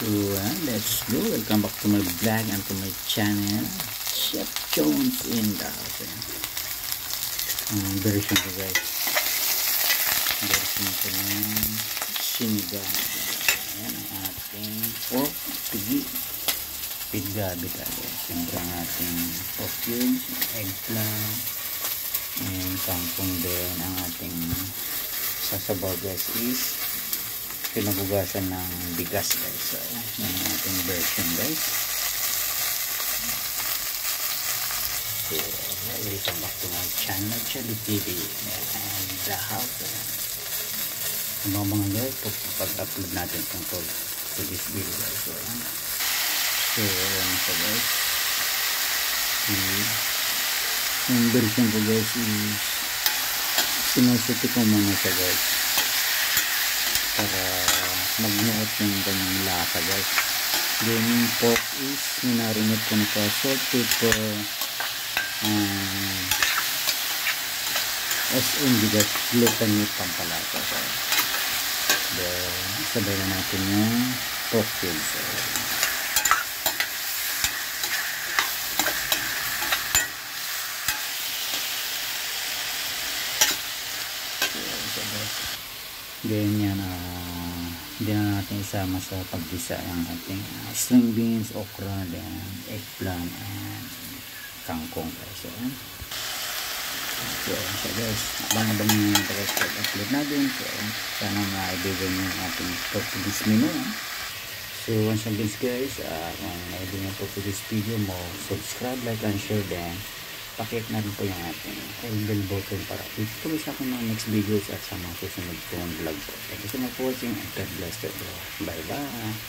So, let's go. Welcome back to my vlog and to my channel, Chef Jones in the house. Version ko guys. Version ko ng sinigang. Ayan ang ating pork pigi. Pidgabi tayo. Siyempre ang ating pork cubes, eggplant, and kangkong din. Ang ating sasabaw guys is pinagugasan ng bigas guys. So, yan ang ating version guys. So, welcome back to my channel, Chali TV and the house. Mga guys, pag-upload natin tungkol to this video guys. So, yan siya guys. Yung version ko guys is sinusuti ko muna siya guys para magnuot yung kanyang lasa guys. Then yung pork is minarinate ko na pa salt, pepper, SMG guys, glutamate pampalasa. Then sabay na natin yung pork cubes. Then yan, hindi na natin isama sa paggisa ang ating string beans, okra, then eggplant and kangkong guys. So guys, abang-abang nyo yung upload natin. So sana maibigay nyo yung ating portuguese menu. So once again guys, kung naibigay nyo portuguese video mo, subscribe, like and share, then pakit na rin po yung ating bell button para update kami sa aking mga next videos at sa mga susunod kong vlog po. Thank you so much for watching and God bless you. Bye bye.